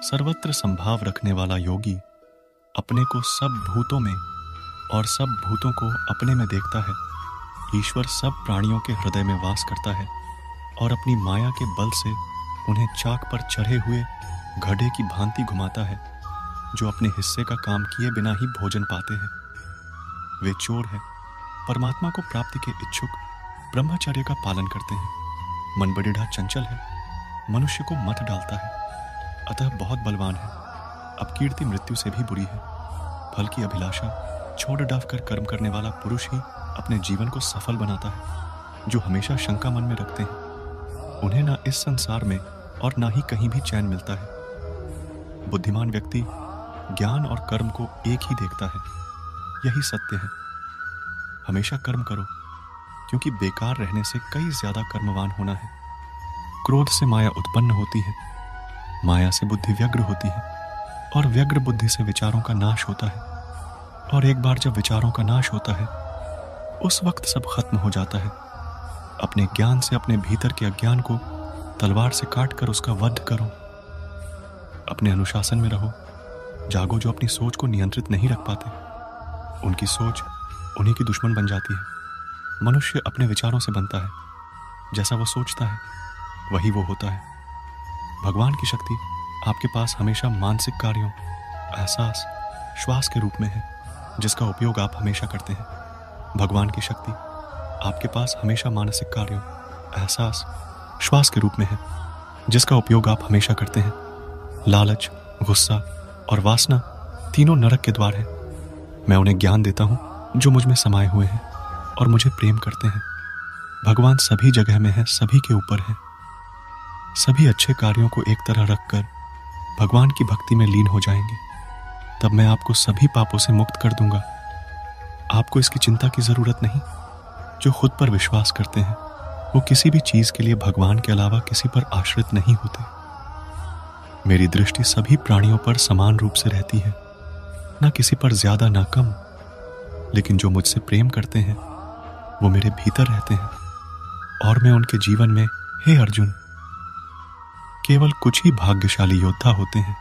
सर्वत्र संभाव रखने वाला योगी अपने को सब भूतों में और सब भूतों को अपने में देखता है। ईश्वर सब प्राणियों के हृदय में वास करता है और अपनी माया के बल से उन्हें चाक पर चढ़े हुए घड़े की भांति घुमाता है, जो अपने हिस्से का काम किए बिना ही भोजन पाते हैं। वे चोर हैं, परमात्मा को प्राप्ति के इच्छुक, ब्रह्मचर्य का पालन करते हैं। मन बड़ीढ़ा चंचल है, मनुष्य को मत डालता है, अतः बहुत बलवान है। अब कीर्ति मृत्यु से भी बुरी है। फल की अभिलाषा छोड़ डाव कर कर्म करने वाला पुरुष ही अपने जीवन को सफल बनाता है। जो हमेशा शंका मन में रखते हैं, उन्हें ना इस संसार में और ना ही कहीं भी चैन मिलता है। बुद्धिमान व्यक्ति ज्ञान और कर्म को एक ही देखता है। यही सत्य है। हमेशा कर्म करो, क्योंकि बेकार रहने से कई ज्यादा कर्मवान होना है। क्रोध से माया उत्पन्न होती है, माया से बुद्धि व्यग्र होती है, और व्यग्र बुद्धि से विचारों का नाश होता है। और एक बार जब विचारों का नाश होता है, उस वक्त सब खत्म हो जाता है। अपने ज्ञान से अपने भीतर के अज्ञान को तलवार से काट कर उसका वध करो। अपने अनुशासन में रहो। जागो जो अपनी सोच को नियंत्रित नहीं रख पाते। उनकी सोच उन्हीं की दुश्मन बन जाती है। मनुष्य अपने विचारों से बनता है। जैसा वो सोचता है वही वो होता है। भगवान की शक्ति आपके पास हमेशा मानसिक कार्यों, एहसास, श्वास के रूप में है, जिसका उपयोग आप हमेशा करते हैं। भगवान की शक्ति आपके पास हमेशा मानसिक कार्यों, एहसास, श्वास के रूप में है, जिसका उपयोग आप हमेशा करते हैं। लालच, गुस्सा और वासना तीनों नरक के द्वार हैं। मैं उन्हें ज्ञान देता हूं जो मुझ में समाये हुए हैं और मुझे प्रेम करते हैं। भगवान सभी जगह में है, सभी के ऊपर है। सभी अच्छे कार्यों को एक तरह रखकर भगवान की भक्ति में लीन हो जाएंगे, तब मैं आपको सभी पापों से मुक्त कर दूंगा। आपको इसकी चिंता की जरूरत नहीं। जो खुद पर विश्वास करते हैं वो किसी भी चीज के लिए भगवान के अलावा किसी पर आश्रित नहीं होते। मेरी दृष्टि सभी प्राणियों पर समान रूप से रहती है, ना किसी पर ज्यादा ना कम। लेकिन जो मुझसे प्रेम करते हैं वो मेरे भीतर रहते हैं, और मैं उनके जीवन में, हे अर्जुन, केवल कुछ ही भाग्यशाली योद्धा होते हैं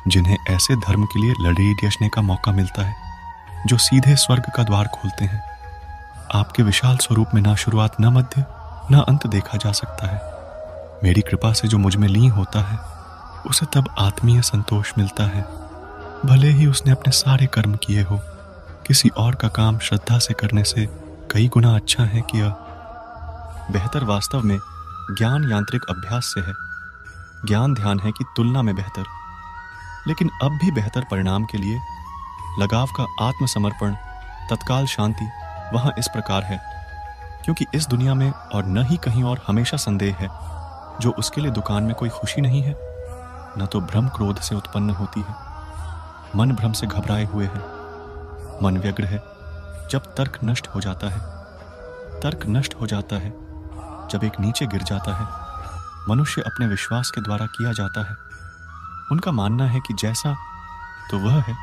जिन्हें ऐसे धर्म के लिए लड़ाई लड़ने का मौका मिलता है, जो सीधे स्वर्ग का द्वार खोलते हैं। आपके विशाल स्वरूप में ना शुरुआत, ना मध्य, ना अंत देखा जा सकता है। मेरी कृपा से जो मुझ में लीन होता है उसे तब आत्मीय संतोष मिलता है, भले ही उसने अपने सारे कर्म किए हो। किसी और का काम श्रद्धा से करने से कई गुना अच्छा है किया। बेहतर वास्तव में ज्ञान यांत्रिक अभ्यास से है। ज्ञान ध्यान है कि तुलना में बेहतर। लेकिन अब भी बेहतर परिणाम के लिए लगाव का आत्मसमर्पण, तत्काल शांति वहां इस प्रकार है, क्योंकि इस दुनिया में और न ही कहीं और हमेशा संदेह है। जो उसके लिए दुकान में कोई खुशी नहीं है, न तो भ्रम क्रोध से उत्पन्न होती है। मन भ्रम से घबराए हुए है। मन व्यग्र है जब तर्क नष्ट हो जाता है। तर्क नष्ट हो जाता है जब एक नीचे गिर जाता है। मनुष्य अपने विश्वास के द्वारा किया जाता है। उनका मानना है कि जैसा तो वह है।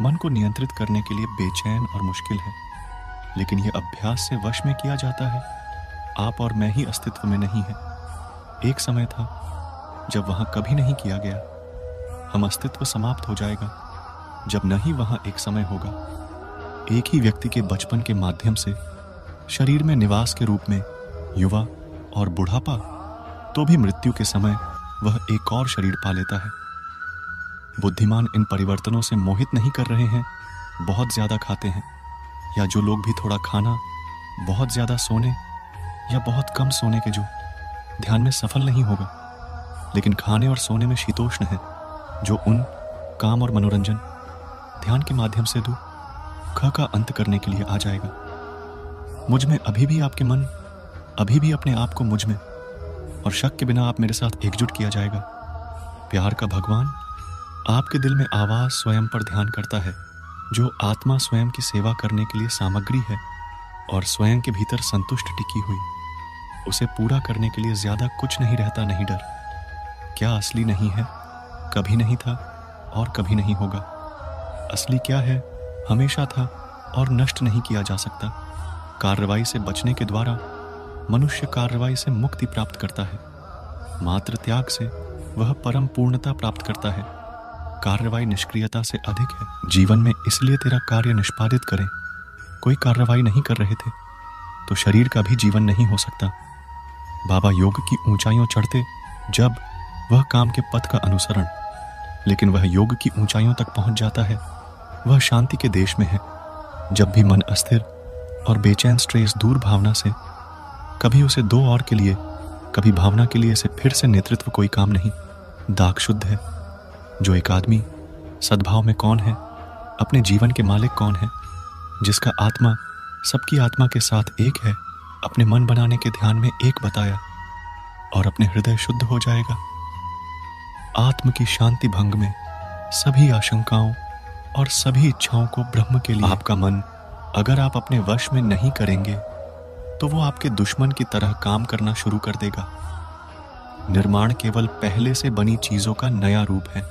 मन को नियंत्रित करने के लिए बेचैन और मुश्किल है, लेकिन यह अभ्यास से वश में किया जाता है। आप और मैं ही अस्तित्व में नहीं है। एक समय था जब वहां कभी नहीं किया गया। हम अस्तित्व समाप्त हो जाएगा जब नहीं वहां एक समय होगा। एक ही व्यक्ति के बचपन के माध्यम से शरीर में निवास के रूप में युवा और बुढ़ापा, तो भी मृत्यु के समय वह एक और शरीर पा लेता है। बुद्धिमान इन परिवर्तनों से मोहित नहीं कर रहे हैं। बहुत ज्यादा खाते हैं, या जो लोग भी थोड़ा खाना, बहुत ज्यादा सोने या बहुत कम सोने के जो ध्यान में सफल नहीं होगा, लेकिन खाने और सोने में शीतोष्ण है, जो उन काम और मनोरंजन ध्यान के माध्यम से दुख का अंत करने के लिए आ जाएगा। मुझ में अभी भी आपके मन, अभी भी अपने आप को मुझ में और शक के बिना आप मेरे साथ एकजुट किया जाएगा। प्यार का भगवान आपके दिल में आवाज स्वयं पर ध्यान करता है। जो आत्मा स्वयं की सेवा करने के लिए सामग्री है और स्वयं के भीतर संतुष्ट टिकी हुई, उसे पूरा करने के लिए ज्यादा कुछ नहीं रहता, नहीं डर। क्या असली नहीं है, कभी नहीं था और कभी नहीं होगा। असली क्या है, हमेशा था और नष्ट नहीं किया जा सकता। कार्रवाई से बचने के द्वारा मनुष्य कार्रवाई से मुक्ति प्राप्त करता है। मात्र त्याग से वह परम पूर्णता प्राप्त करता है। कार्रवाई निष्क्रियता से अधिक है। जीवन में इसलिए तेरा कार्य निष्पादित करें। कोई कार्रवाई नहीं कर रहे थे तो शरीर का भी जीवन नहीं हो सकता। बाबा योग की ऊंचाइयों चढ़ते जब वह काम के पथ का अनुसरण, लेकिन वह योग की ऊंचाइयों तक पहुंच जाता है, वह शांति के देश में है। जब भी मन अस्थिर और बेचैन स्ट्रेस दूर भावना से, कभी उसे दो और के लिए, कभी भावना के लिए से फिर से नेतृत्व कोई काम नहीं। दाग शुद्ध है। जो एक आदमी सद्भाव में कौन है, अपने जीवन के मालिक कौन है, जिसका आत्मा सबकी आत्मा के साथ एक है, अपने मन बनाने के ध्यान में एक बताया और अपने हृदय शुद्ध हो जाएगा। आत्म की शांति भंग में सभी आशंकाओं और सभी इच्छाओं को ब्रह्म के लिए, आपका मन अगर आप अपने वश में नहीं करेंगे तो वो आपके दुश्मन की तरह काम करना शुरू कर देगा। निर्माण केवल पहले से बनी चीजों का नया रूप है।